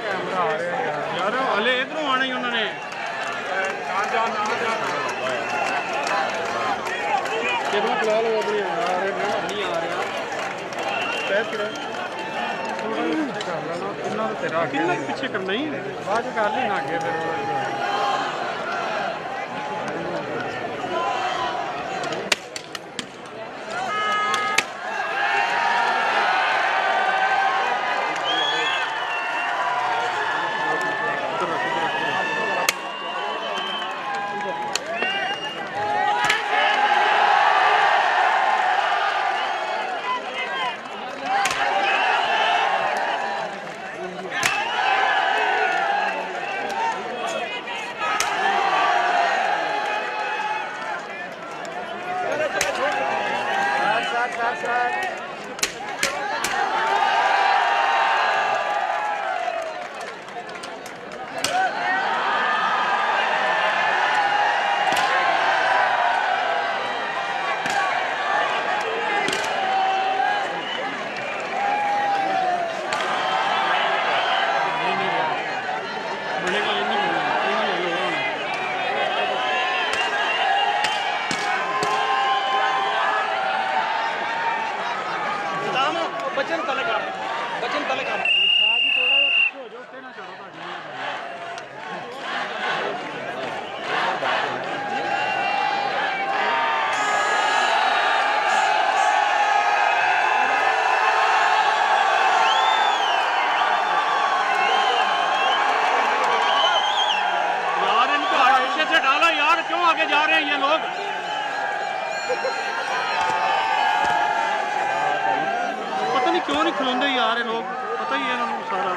Camera आ रहा है यार हले इधरों आना ही उन्होंने कितना फिलहाल वो अपनी आ रहे नहीं आ रहा थोड़ा कर लेना कितना तेरा कितना पीछे करना ही बाद कर लेना आगे फिर आगे जा रहे हैं ये लोग पता नहीं क्यों नहीं खिलौंदे यार ये लोग पता ही है इन्होंने सारा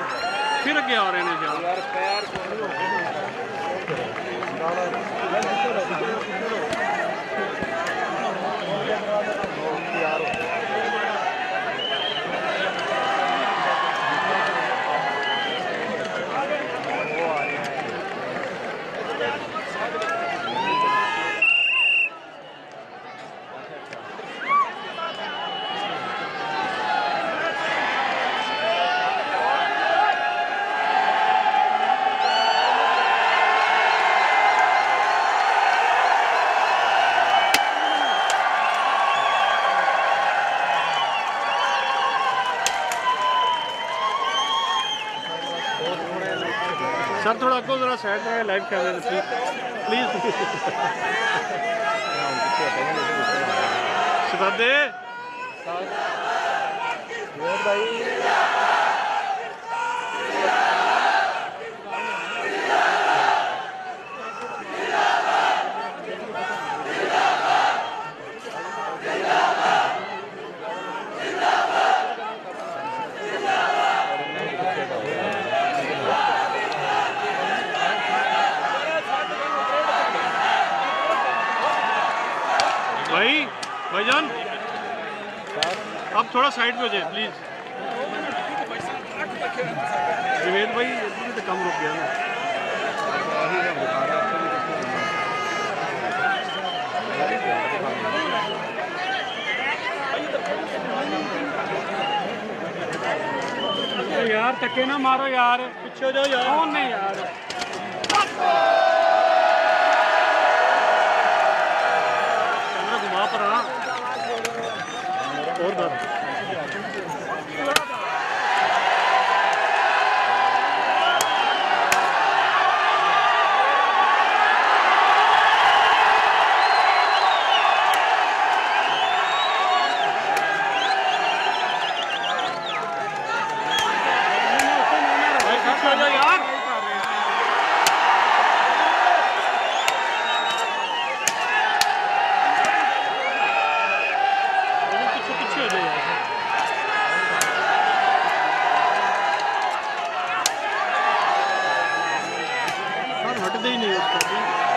फिर अगे आ रहे हैं यार सर थोड़ा आपको जरा साइड में लाइव कैमरे से प्लीज शहजादे भाई भाईजान आप थोड़ा साइड पे हो जाए प्लीज विवेद भाई तो कम रुक गया ना यार धक्के ना मारो यार पीछे हो जाओ यार कौन नहीं यार घुमा पर और बात यार हटते ही नहीं उसको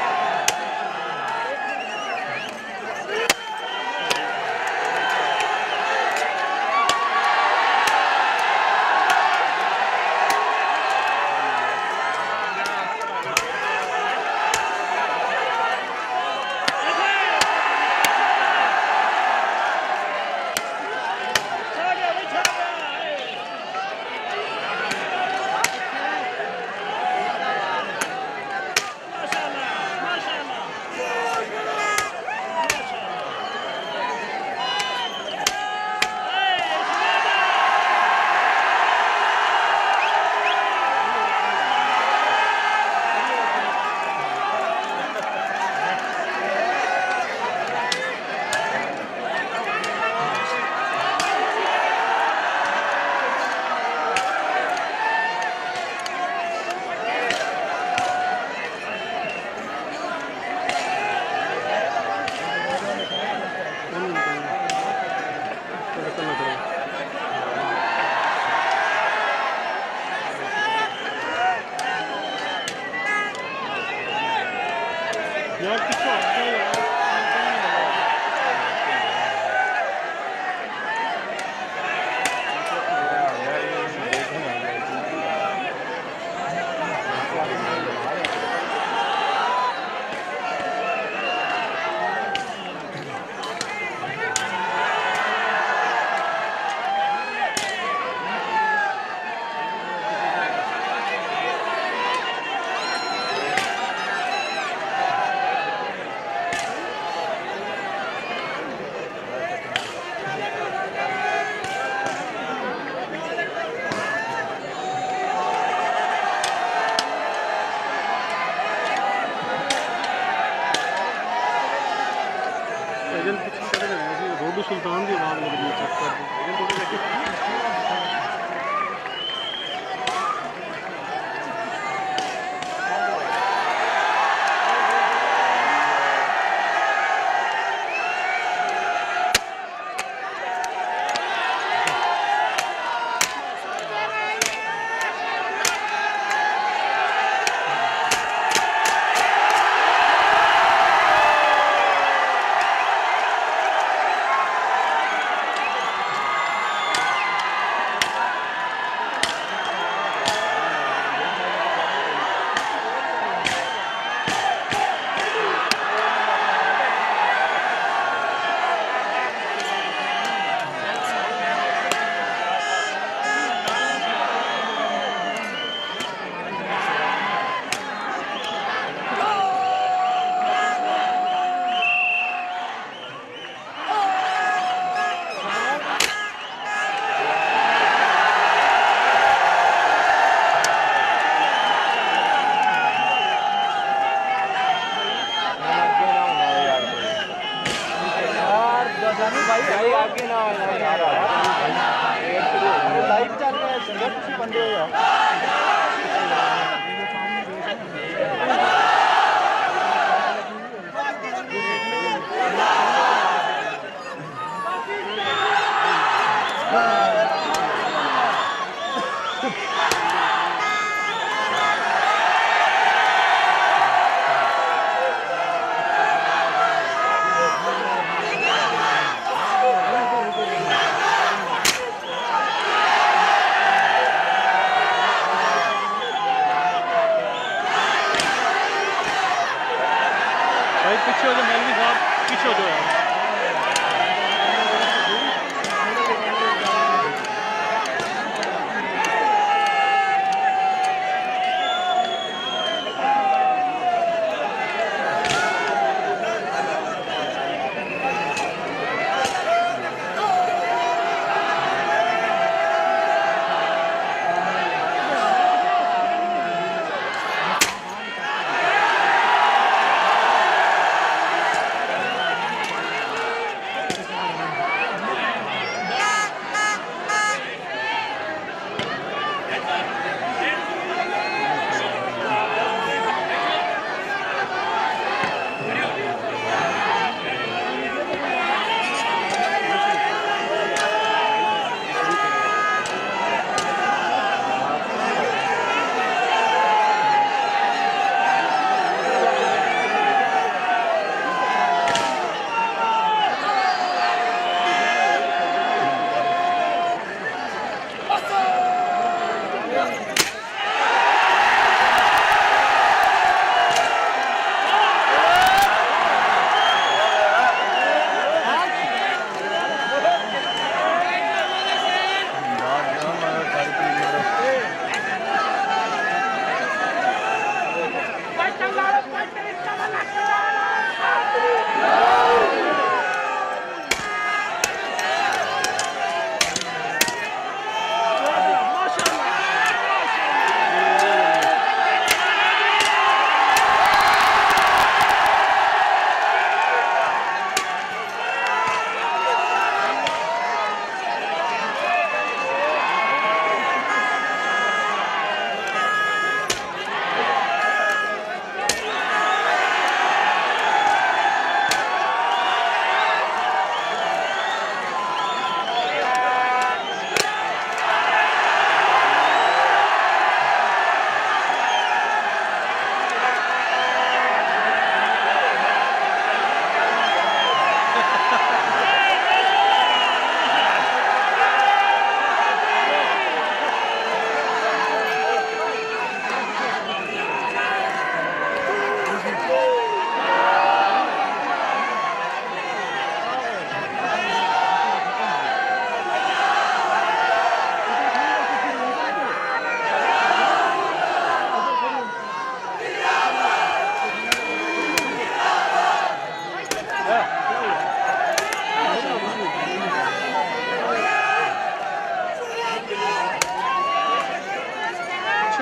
भाई पीछे हो जाओ, मौलवी साहब पीछे हो जाओ यार।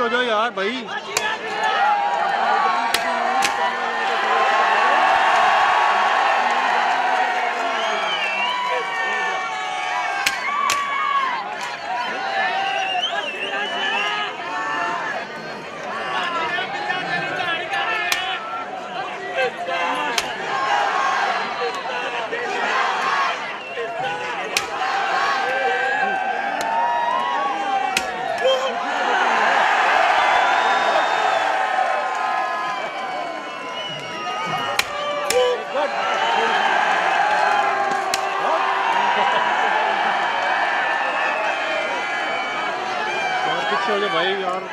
हो जाओ यार भाई। पीछे हो जाओ भाई यार।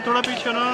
थोड़ा पीछे ना।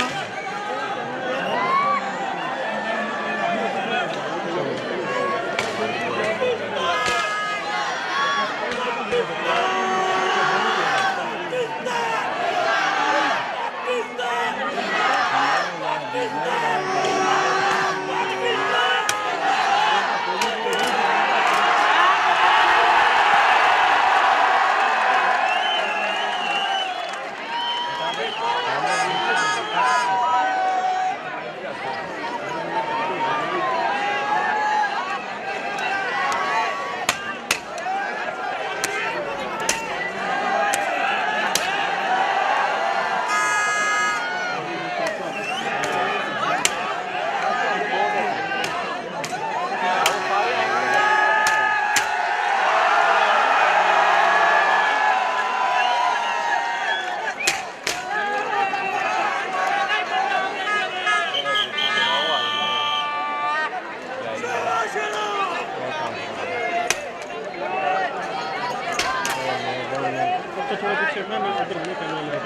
थोड़ा पीछे मैं उधर होने करने लगा।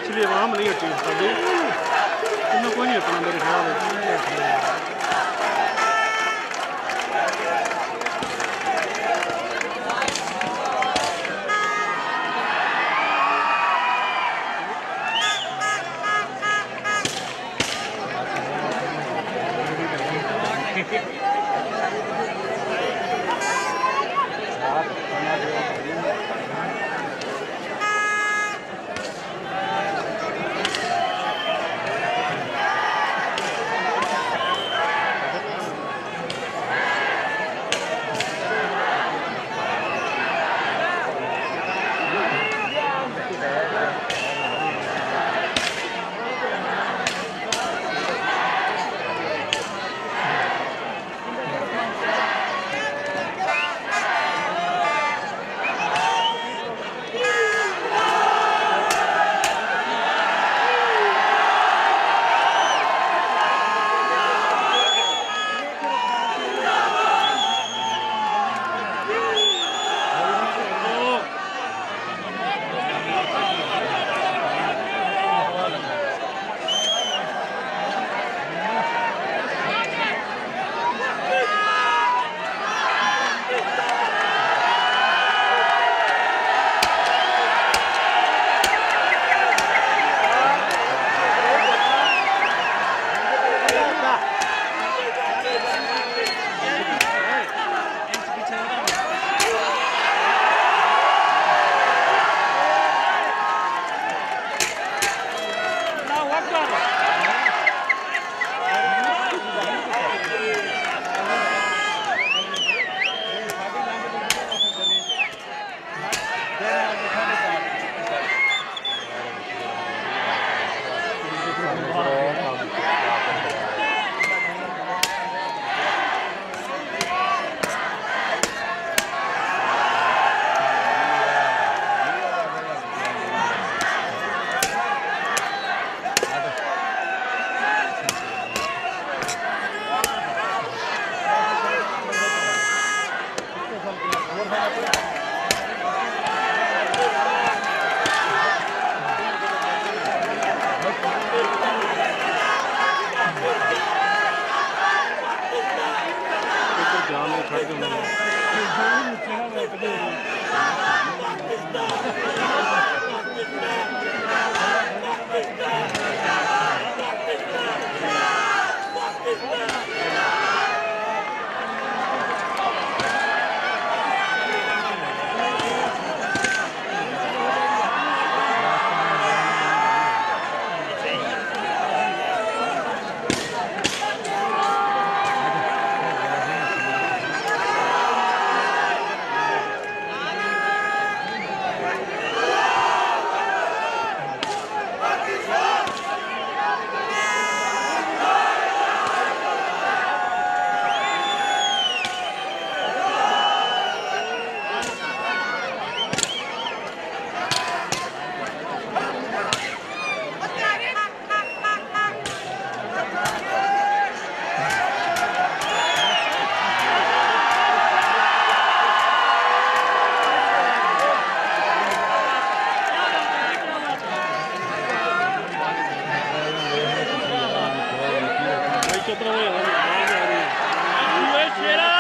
पिछली आवाम नहीं हटी साड़ी इन्हें कोई नहीं अपना मेरे ख्याल है। तरह शेरा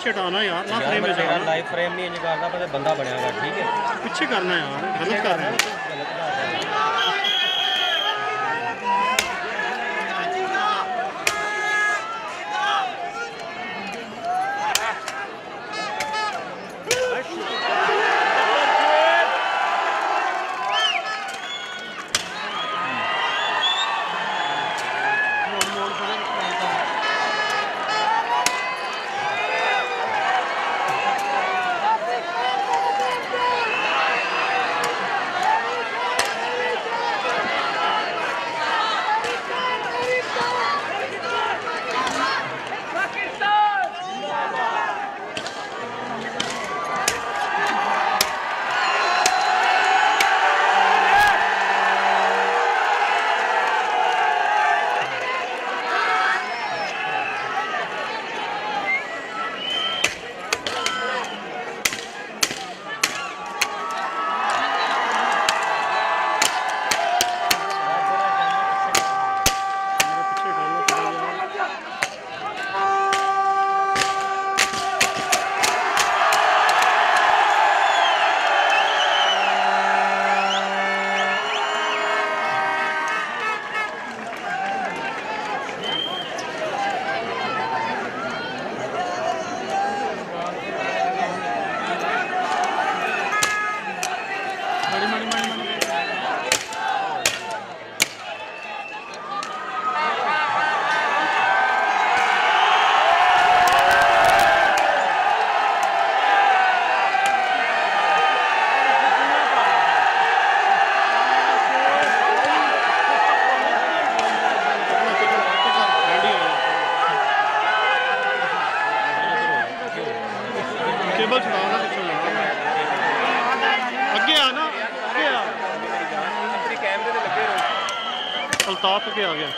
हटाना यार ना फ्रेम में जाना लाइव फ्रेम नहीं निकालना पहले बंदा बनेगा ठीक है पीछे करना यार गलत कर रहे हैं टेबल छुड़ा ना पिछले अगे आ ना अगे आ कैमरे ते लगे अल्ताफ के आ गया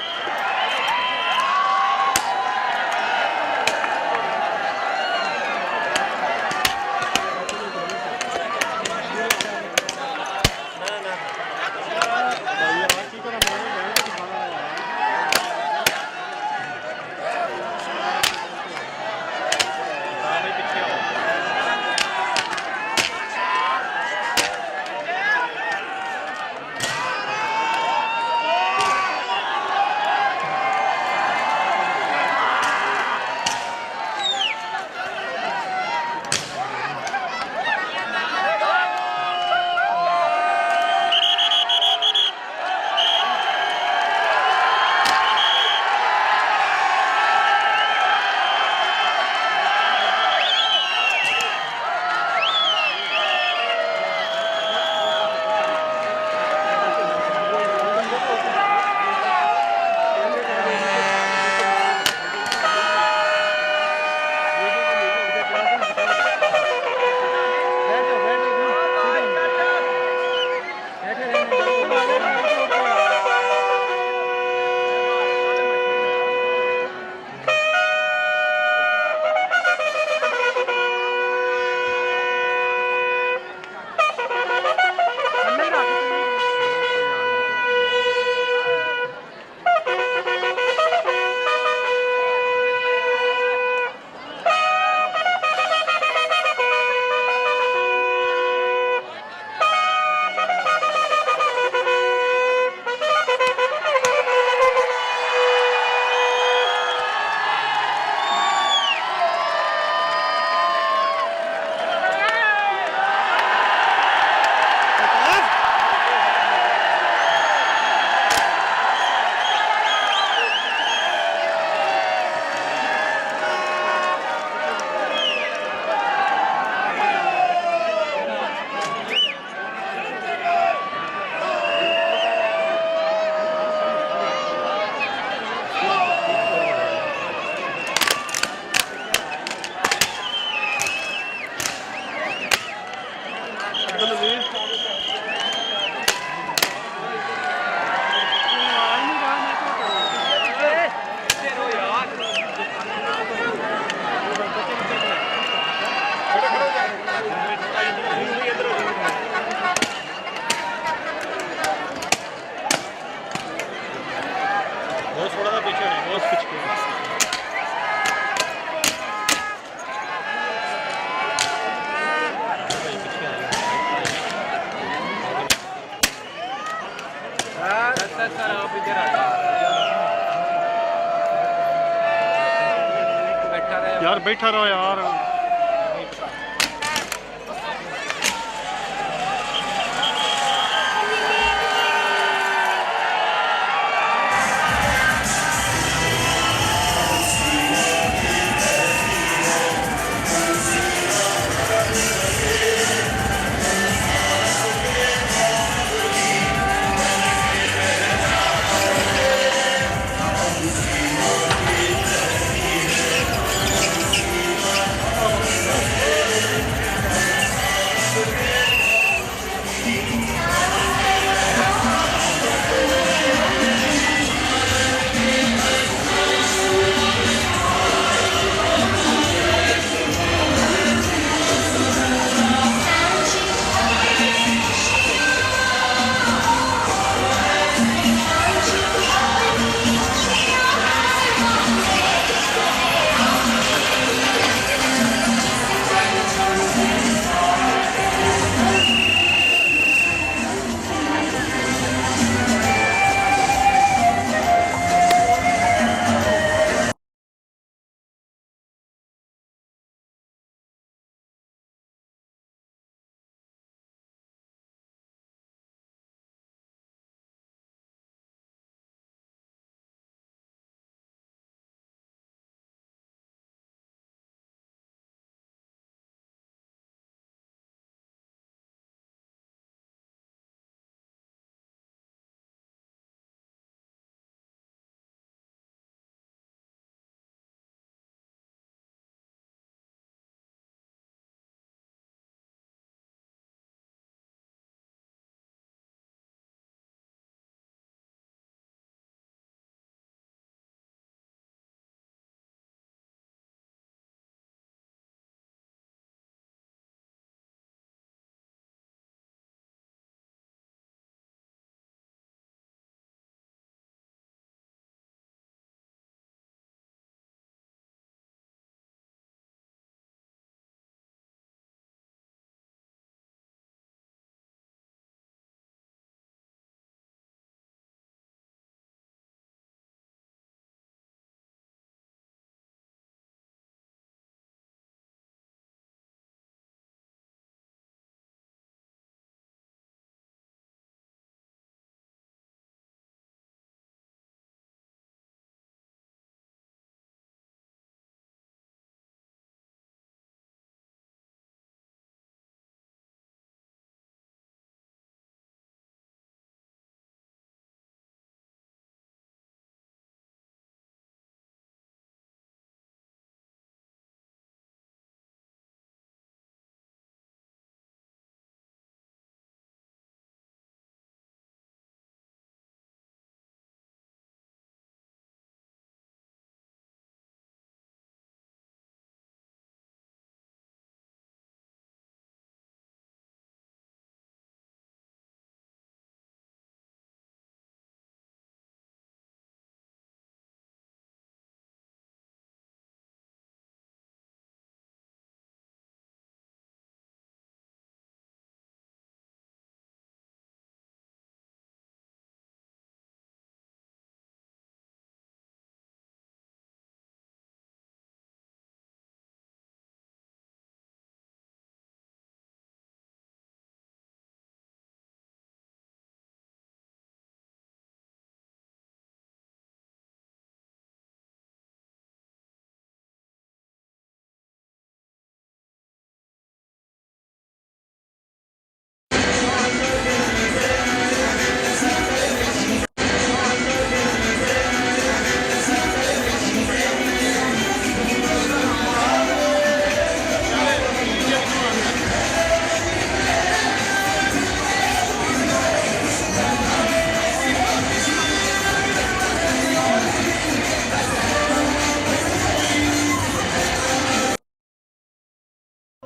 यार बैठा रहो यार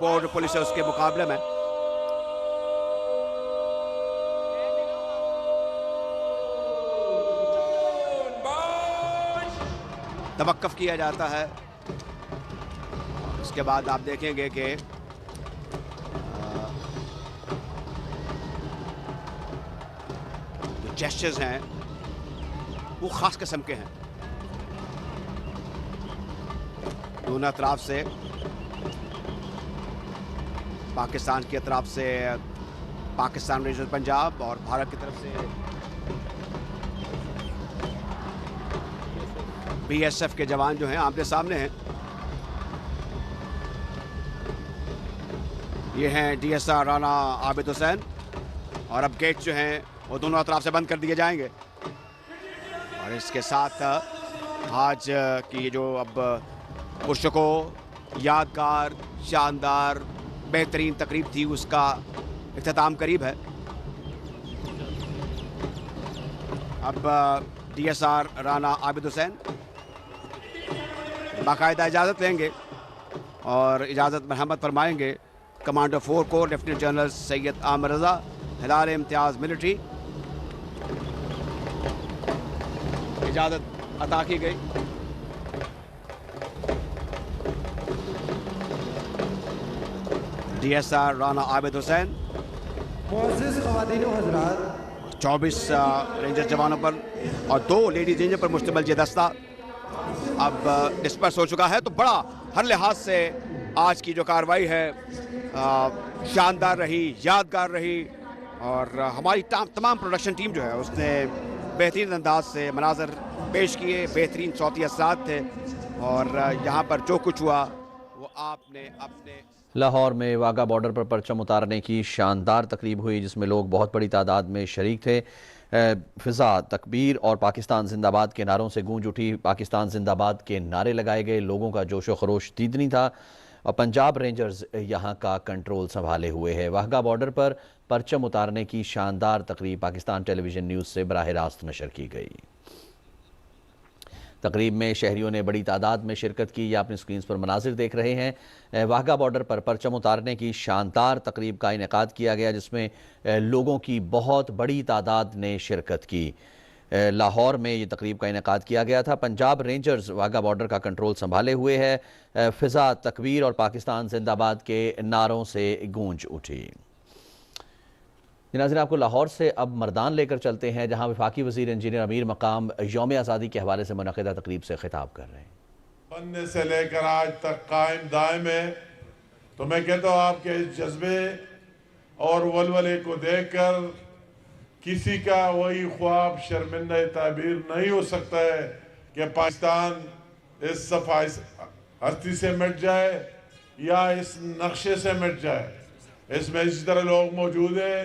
बॉर्डर पुलिस है उसके मुकाबले में। तवक्कुफ किया जाता है। उसके बाद आप देखेंगे कि जो जेस्चर्स हैं वो खास किस्म के हैं। दोनों तरफ से, पाकिस्तान की तरफ से पाकिस्तान रीजनल पंजाब और भारत की तरफ से BSF के जवान जो हैं आमने सामने हैं। ये हैं DSR राना आबिद हुसैन, और अब गेट जो हैं वो दोनों तरफ से बंद कर दिए जाएंगे। और इसके साथ आज की जो अब पुरस्को यादगार, शानदार, बेहतरीन तकरीब थी उसका इख्तिताम करीब है। अब DSR राना आबिद हुसैन बाकायदा इजाज़त लेंगे और इजाज़त मरहमत फरमाएंगे commander 4 corps lieutenant general Syed Amir Raza, Hilal Imtiaz military. इजाज़त अता की गई। DSR राना आबिद हुसैन 24 रेंजर जवानों पर और 2 लेडीज रेंजर पर मुश्तमिल ये दस्ता अब डिस्पर्स हो चुका है। तो बड़ा हर लिहाज से आज की जो कार्रवाई है शानदार रही, यादगार रही, और हमारी तमाम प्रोडक्शन टीम जो है उसने बेहतरीन अंदाज से मनाजर पेश किए। बेहतरीन सौती असरात थे और यहाँ पर जो कुछ हुआ वो आपने अपने। लाहौर में वाघा बॉर्डर पर परचम उतारने की शानदार तकरीब हुई जिसमें लोग बहुत बड़ी तादाद में शरीक थे। फ़िज़ा तकबीर और पाकिस्तान जिंदाबाद के नारों से गूंज उठी। पाकिस्तान जिंदाबाद के नारे लगाए गए, लोगों का जोश व खरोश दीदनी था और पंजाब रेंजर्स यहाँ का कंट्रोल संभाले हुए है। वाघा बॉर्डर पर परचम उतारने की शानदार तकरीब पाकिस्तान टेलीविज़न न्यूज़ से बराह रास्त नशर की गई। तकरीब में शहरियों ने बड़ी तादाद में शिरकत की। या अपनी स्क्रीन पर मनाजिर देख रहे हैं। वाघा बॉर्डर पर परचम उतारने की शानदार तकरीब का इनेकाद किया गया जिसमें लोगों की बहुत बड़ी तादाद ने शिरकत की। लाहौर में ये तकरीब का इनेकाद किया गया था। पंजाब रेंजर्स वाघा बॉर्डर का कंट्रोल संभाले हुए है। फ़िज़ा तकबीर और पाकिस्तान जिंदाबाद के नारों से गूंज उठी। नाज़रीन, आपको लाहौर से अब मर्दान लेकर चलते हैं जहां वफाकी वज़ीर इंजीनियर अमीर मकाम यौम आज़ादी के हवाले से मुनक़िदा तकरीब से खिताब कर रहे हैं। बनने से लेकर आज तक कायम दायम है। तो मैं कहता हूँ आपके इस जज्बे और वलवले को देखकर किसी का वही ख्वाब शर्मिंदा ताबीर नहीं हो सकता है कि पाकिस्तान इस सफाई हस्ती से मिट जाए या इस नक्शे से मिट जाए। इसमें इस तरह लोग मौजूद हैं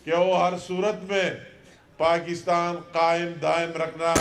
कि वो हर सूरत में पाकिस्तान कायम दायम रखना।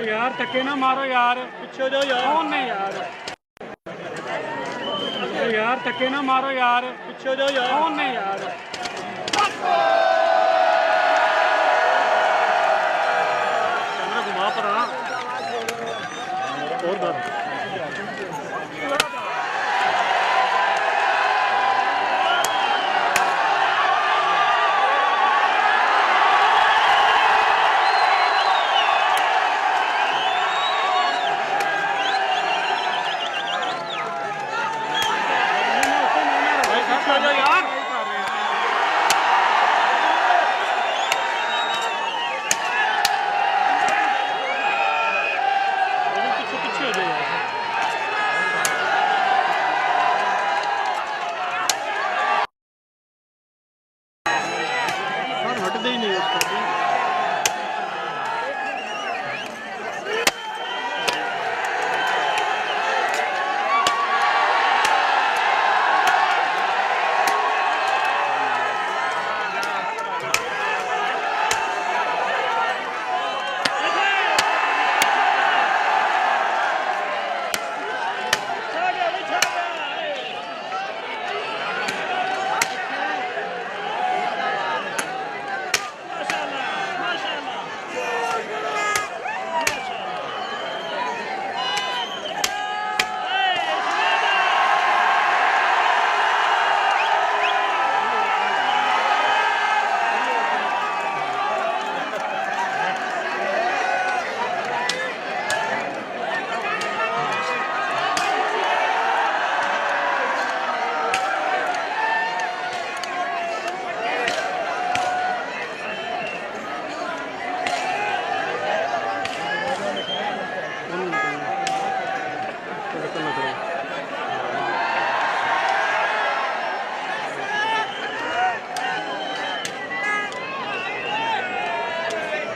यार धक्के ना मारो यार, पीछे जाओ यार। कौन नहीं यार, यार धक्के ना मारो यार, पीछे जाओ यार। कौन नहीं यार, कैमरा घुमा पर हाँ। और बात यार, पीछे पीछे हो जाओ यार। हटते ही नहीं उसको।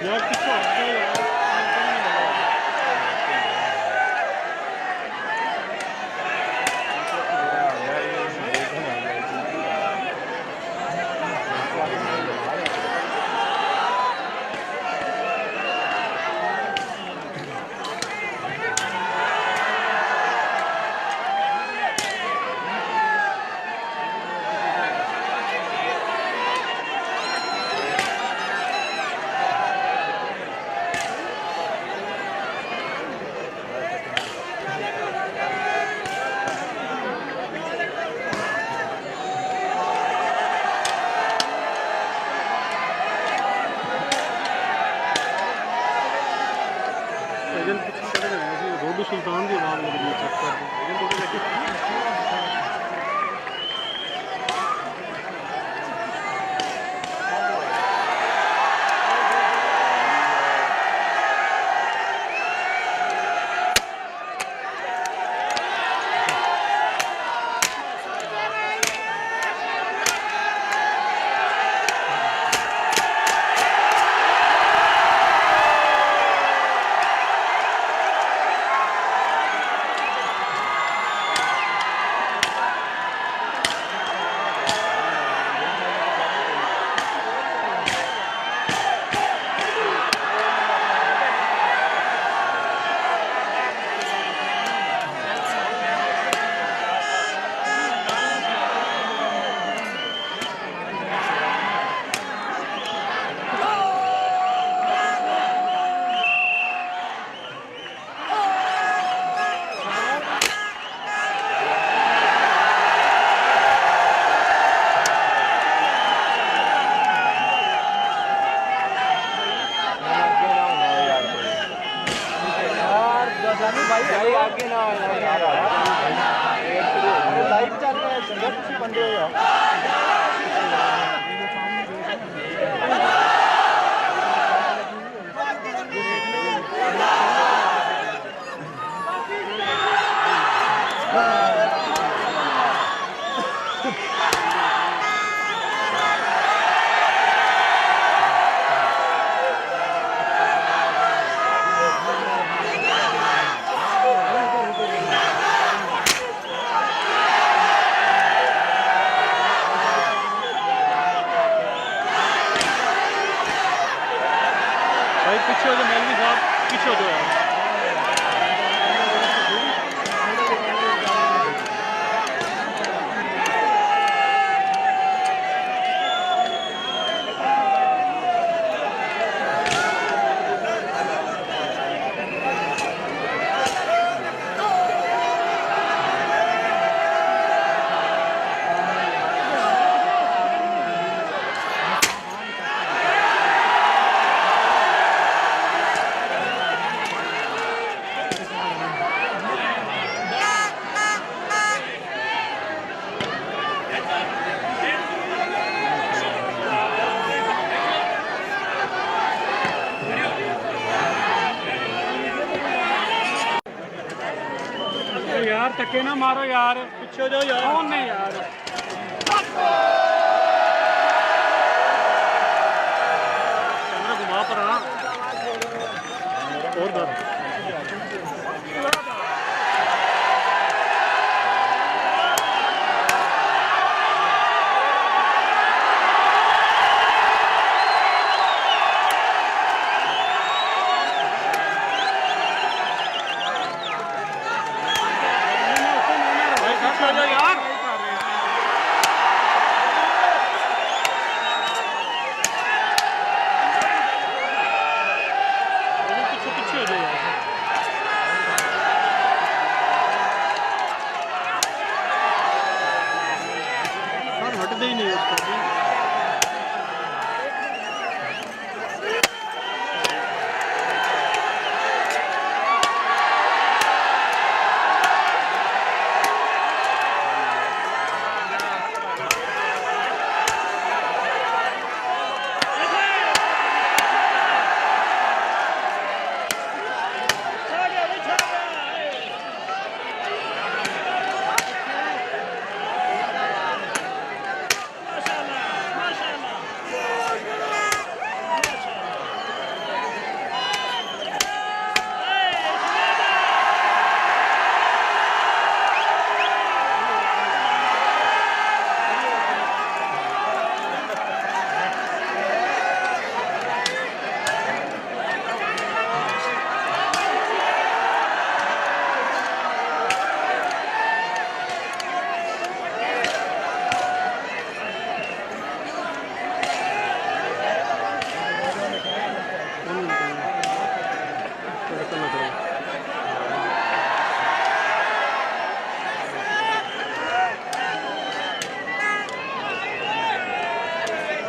यार किसको हटते हो यार। एजेंट पीछे चले गए, रोडू सुल्तान की आवाज़ लग रही है, चेक कर दो एजेंट उधर लेके। भाई आगे ना लाइव चल रहा है, कुछ बंदे हो जाओ। यार धक्के ना मारो यार, पीछे जाओ यार, कौन नहीं यार। कैमरा घुमा पर हाँ और दर यार पीछे हो जाओ यार, हटते ही नहीं उसको।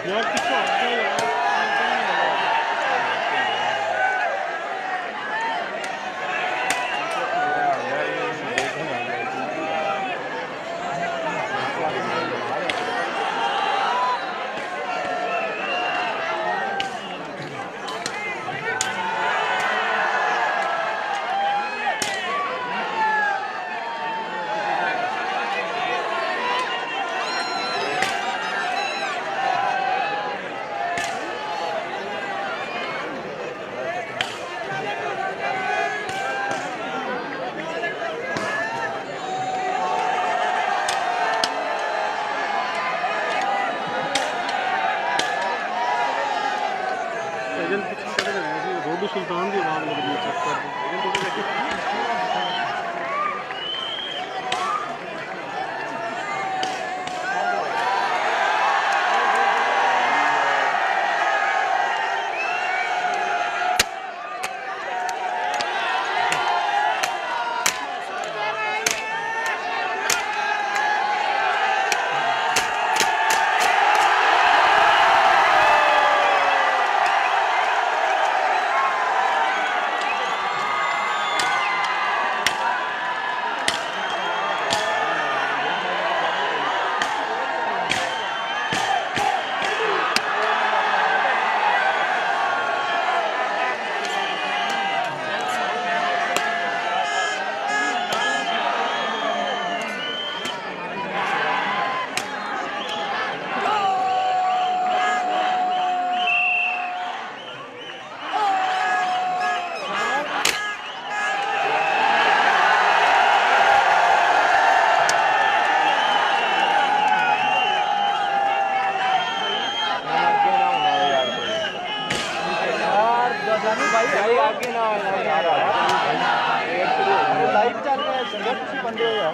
यार किसको अच्छा यार रोडू सुल्तान की आवाज़ लग रही है चेक कर भाई आगे ना यार, लाइव चल रहा है, संघर्ष बंद हो गया।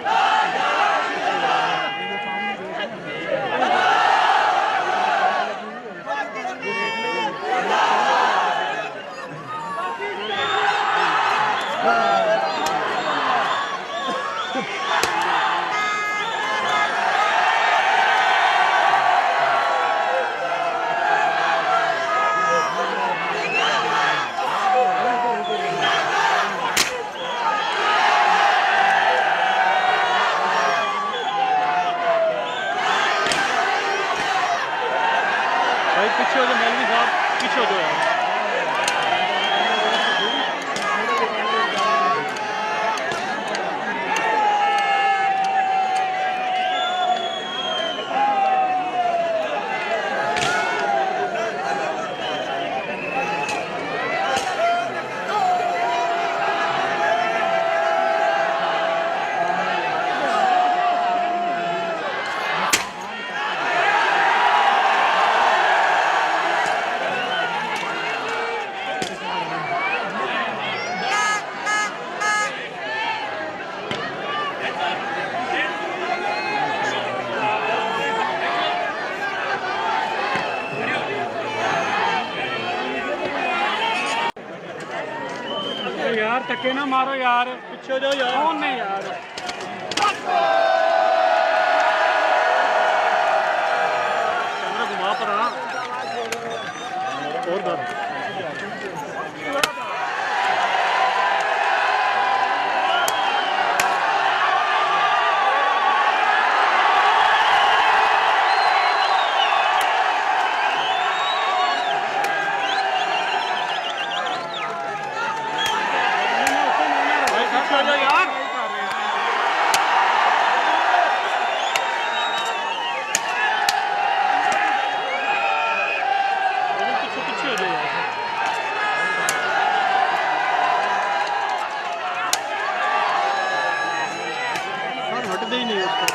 ਧੱਕੇ ਨਾ ਮਾਰੋ ਯਾਰ, ਪਿੱਛੇ ਜਾਓ ਯਾਰ। ਕੌਣ ਨੇ ਯਾਰ? ਕੈਮਰਾ ਘੁਮਾ ਪਰਾਂ ਹੋਰ ਦਰ। हटते ही नहीं उसका।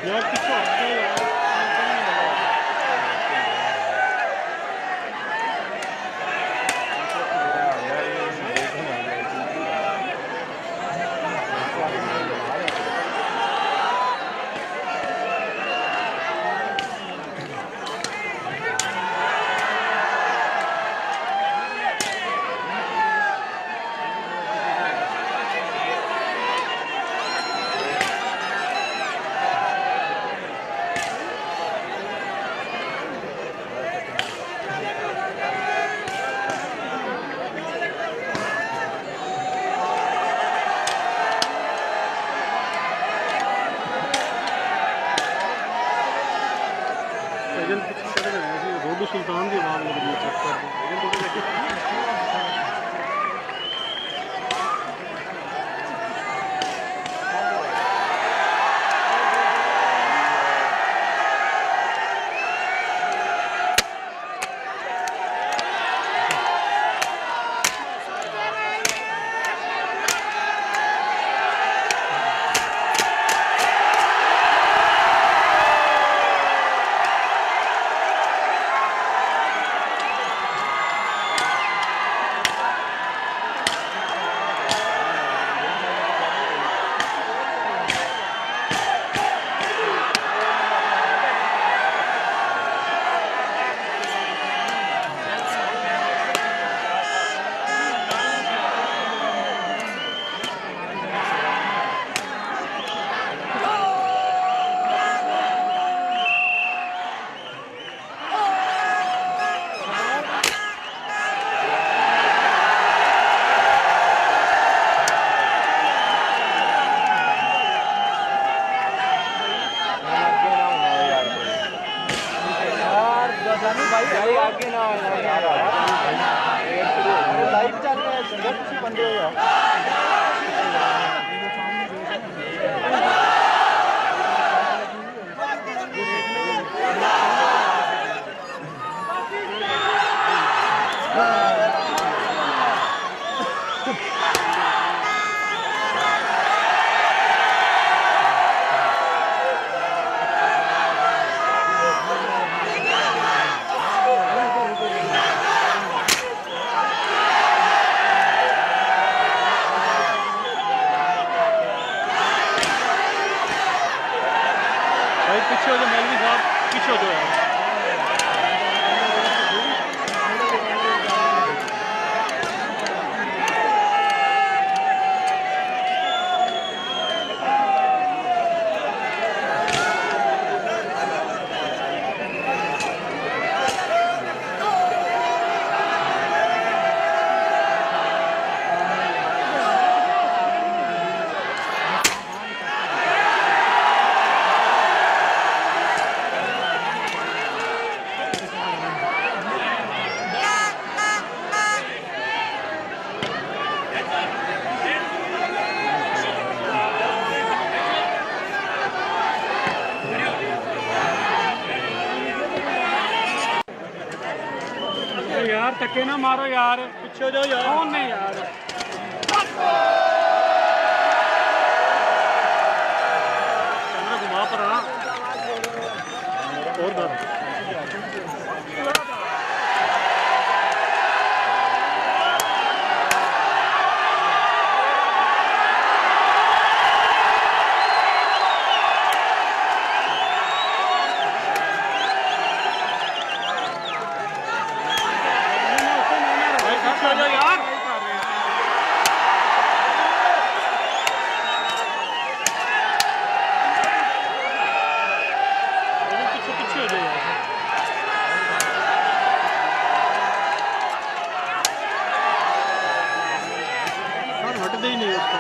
यार किसको आता है यार? रोडू सुल्तान की आवाज़ लग रही है चक्कर। आगे ना लाइव चल रहा है संघर्ष बंदे हो यार। पीछे हो जाओ मौलवी साहब, पीछे हो जाओ यार। यार धक्के ना मारो यार, पीछे हो जाओ यार। कौन नहीं यार, घुमा पर आना और दर यार। पीछे हो जाओ यार, हटते ही नहीं उसको।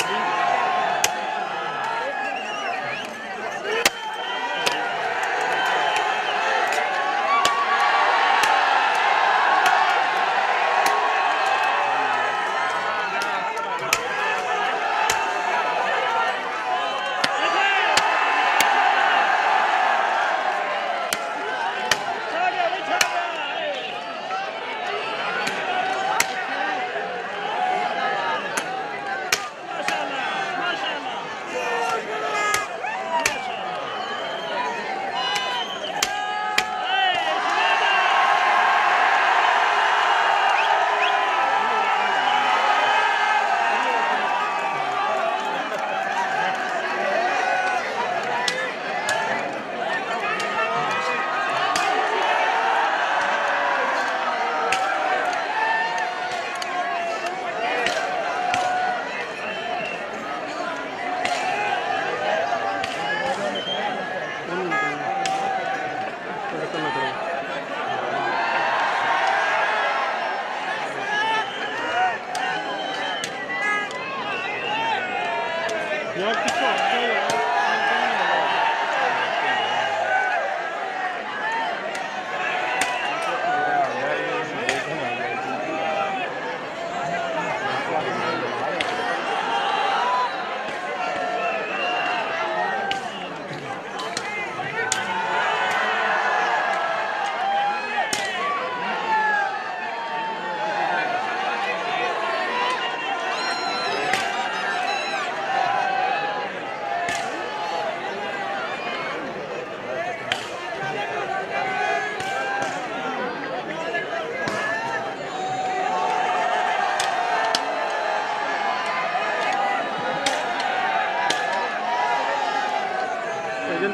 यार पीछे हट जाओ यार।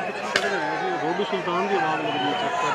पीछे चले गए, रोडू सुल्तान की आवाज लग रही है चक्कर।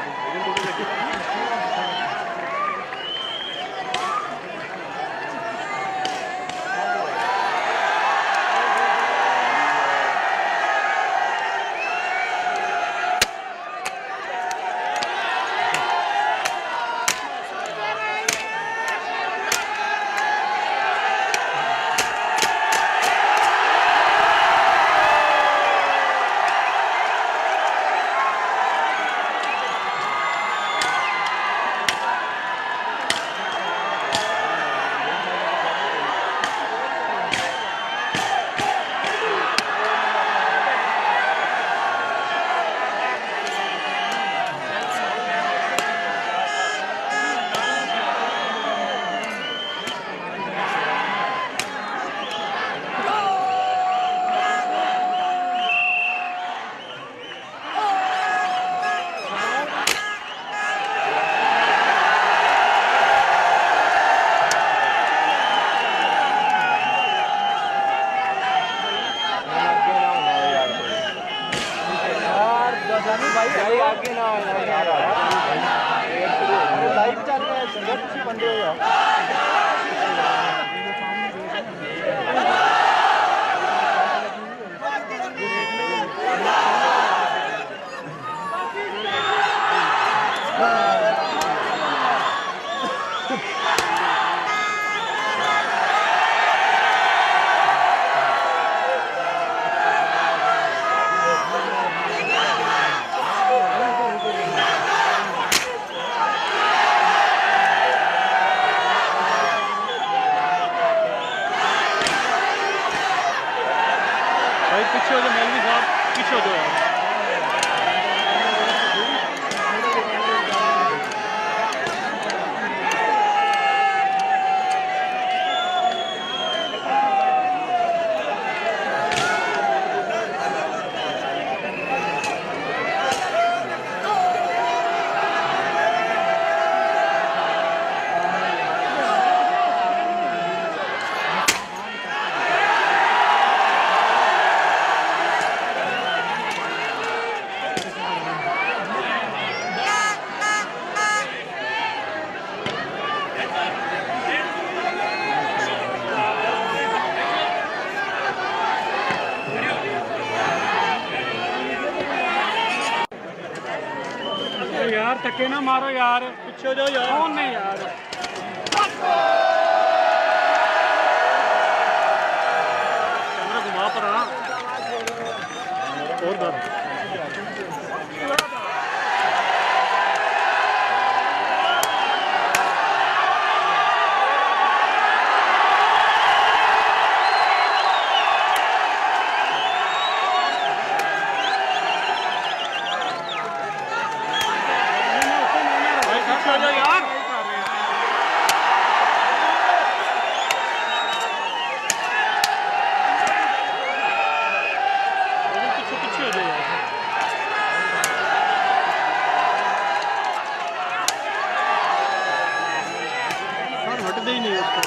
आगे ना लाइव चल रहा है, किसी बंदे हो यार। पीछे हो जाओ मौलवी साहब, पीछे हो जाओ यार। यार धक्के ना मारो यार, पीछे जाओ यार, कौन नहीं यार। कैमरा घुमा पर आना और दर यार पीछे पीछे हो जाओ यार, हटते ही नहीं उसको।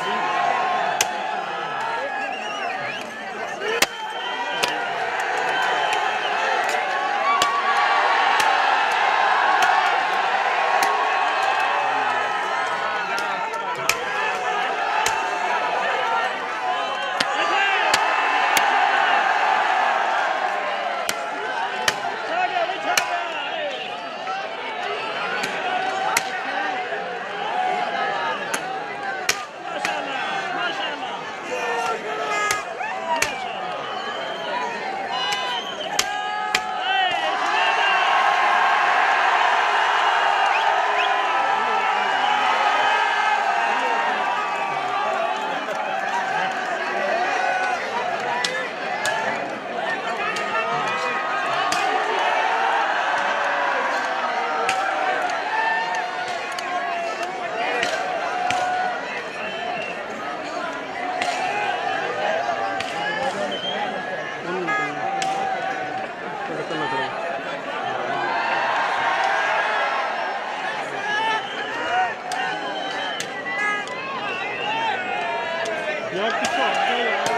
यार पीछे हट जाओ यार।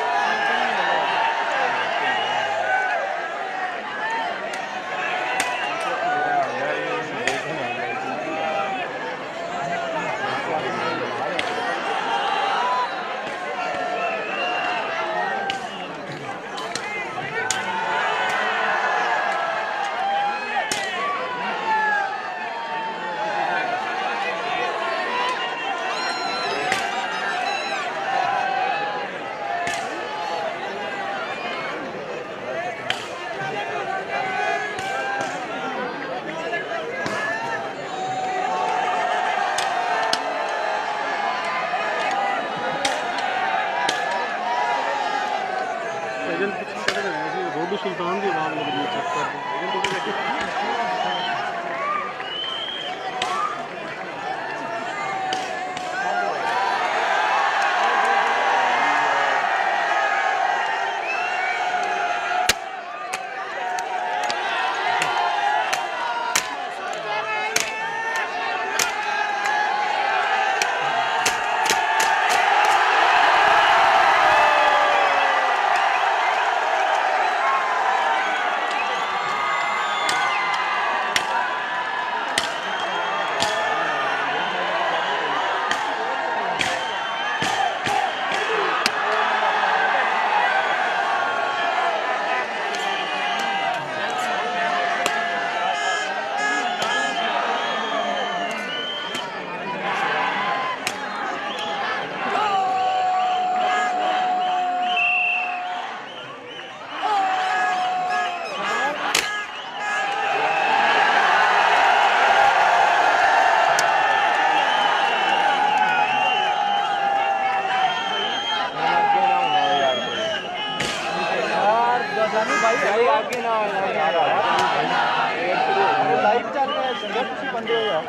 एजेंट पीछे चढ़ गए हैं, रोडू सुल्तान की आवाज़ लग रही है, चेक कर दो एजेंट को। भाई आगे ना यार, लाइव चल रहा है, पीछे बंदे हो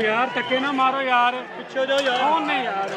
यार धक्के ना मारो यार, पिछे जाओ यार, कौन नहीं यार।